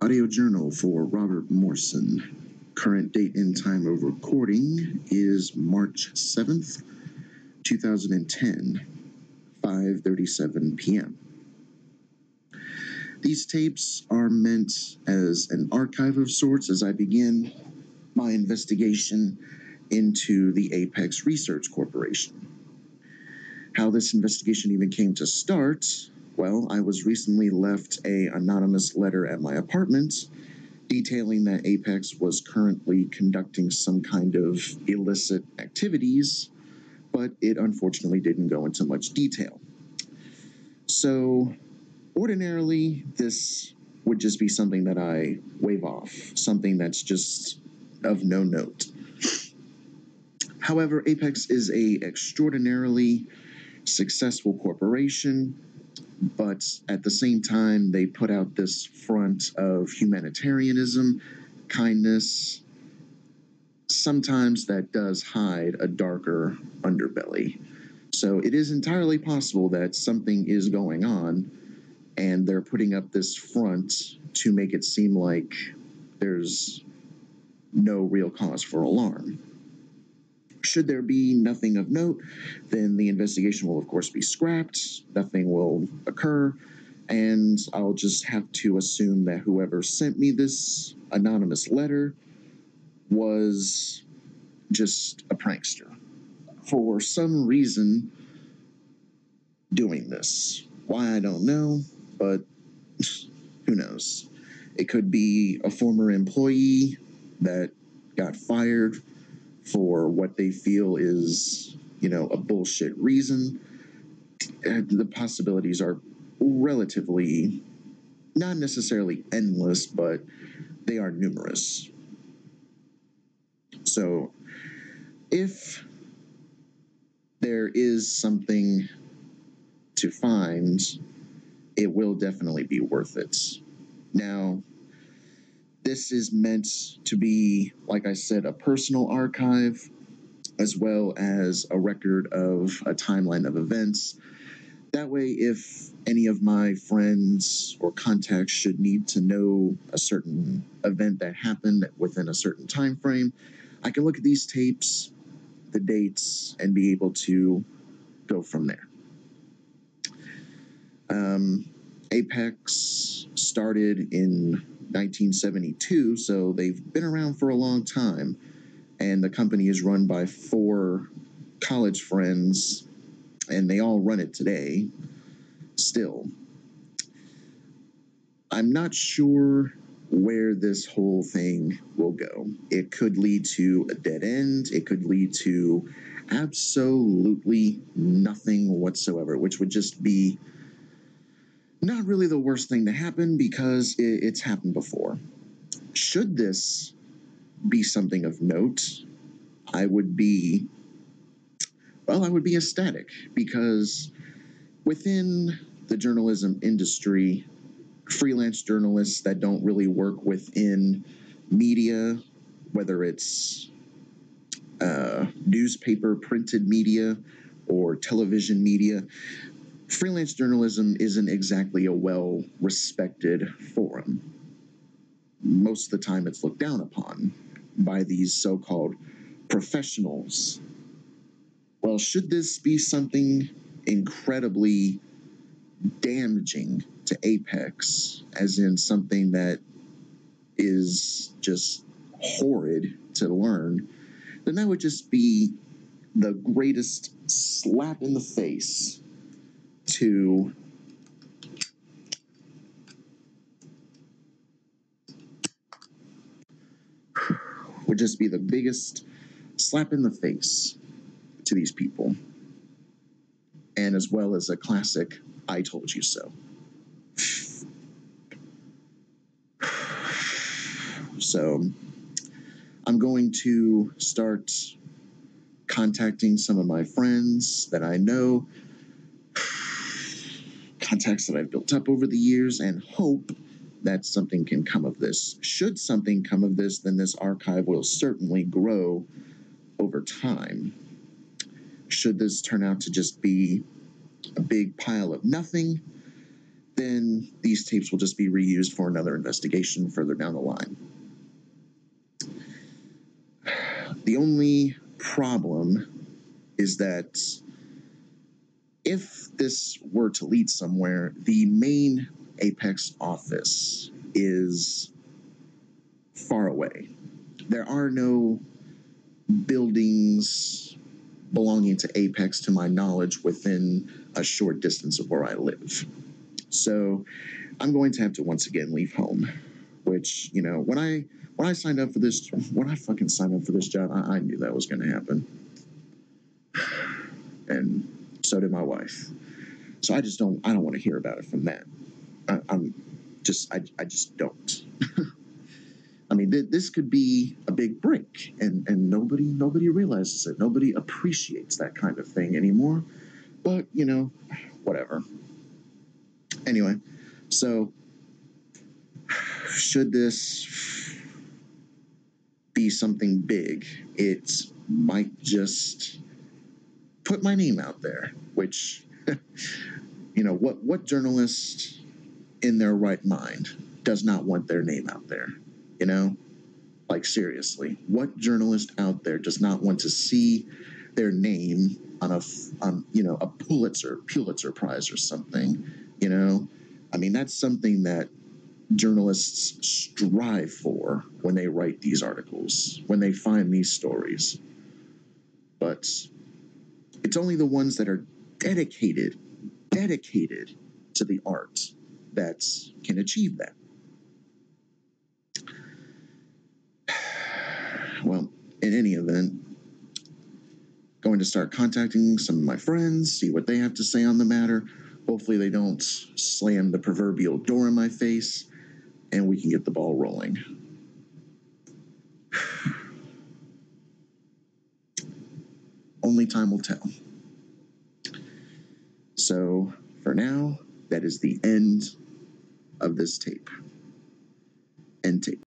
Audio journal for Robert Morrison. Current date and time of recording is March 7th, 2010, 5:37 p.m. These tapes are meant as an archive of sorts as I begin my investigation into the APEX Research Corporation. How this investigation even came to start, well, I was recently left an anonymous letter at my apartment detailing that APEX was currently conducting some kind of illicit activities, but it unfortunately didn't go into much detail. So, ordinarily, this would just be something that I wave off, something that's just of no note. However, APEX is an extraordinarily successful corporation, but at the same time, they put out this front of humanitarianism, kindness. Sometimes that does hide a darker underbelly. So it is entirely possible that something is going on, and they're putting up this front to make it seem like there's no real cause for alarm. Should there be nothing of note, then the investigation will, of course, be scrapped. Nothing will occur, and I'll just have to assume that whoever sent me this anonymous letter was just a prankster for some reason doing this. Why, I don't know, but who knows? It could be a former employee that got fired for what they feel is, a bullshit reason. The possibilities are relatively, not necessarily endless, but they are numerous. So, if there is something to find, it will definitely be worth it. Now, this is meant to be, like I said, a personal archive, as well as a record of a timeline of events. That way, if any of my friends or contacts should need to know a certain event that happened within a certain time frame, I can look at these tapes, the dates, and be able to go from there. APEX started in 1972, so they've been around for a long time, and the company is run by 4 college friends, and they all run it today, still. I'm not sure where this whole thing will go. It could lead to a dead end. It could lead to absolutely nothing whatsoever, which would just be not really the worst thing to happen because it's happened before. Should this be something of note, I would be ecstatic, because within the journalism industry, freelance journalists that don't really work within media, whether it's newspaper, printed media, or television media, freelance journalism isn't exactly a well-respected forum. Most of the time it's looked down upon by these so-called professionals. Well, should this be something incredibly damaging to APEX, as in something that is just horrid to learn, then that would just be the greatest slap in the face to would just be the biggest slap in the face to these people, and as well as a classic "I told you so." So I'm going to start contacting some of my friends that I know, contacts that I've built up over the years, and hope that something can come of this. Should something come of this, then this archive will certainly grow over time. Should this turn out to just be a big pile of nothing, then these tapes will just be reused for another investigation further down the line. The only problem is that if this were to lead somewhere, the main APEX office is far away. There are no buildings belonging to APEX, to my knowledge, within a short distance of where I live. So I'm going to have to once again leave home, which, you know, when I signed up for this, when I fucking signed up for this job, I knew that was going to happen. And so did my wife. So I don't want to hear about it from that. I just don't. I mean, this could be a big break, and nobody realizes it. Nobody appreciates that kind of thing anymore. But, you know, whatever. Anyway, so should this be something big, it might just put my name out there, which, you know, what journalist in their right mind does not want their name out there? You know, like, seriously, what journalist out there does not want to see their name on a Pulitzer Prize or something? You know, I mean, that's something that journalists strive for when they write these articles, when they find these stories. But it's only the ones that are dedicated to the art that can achieve that. Well, in any event, going to start contacting some of my friends, see what they have to say on the matter. Hopefully they don't slam the proverbial door in my face, and we can get the ball rolling. Only time will tell. So, for now, that is the end of this tape. End tape.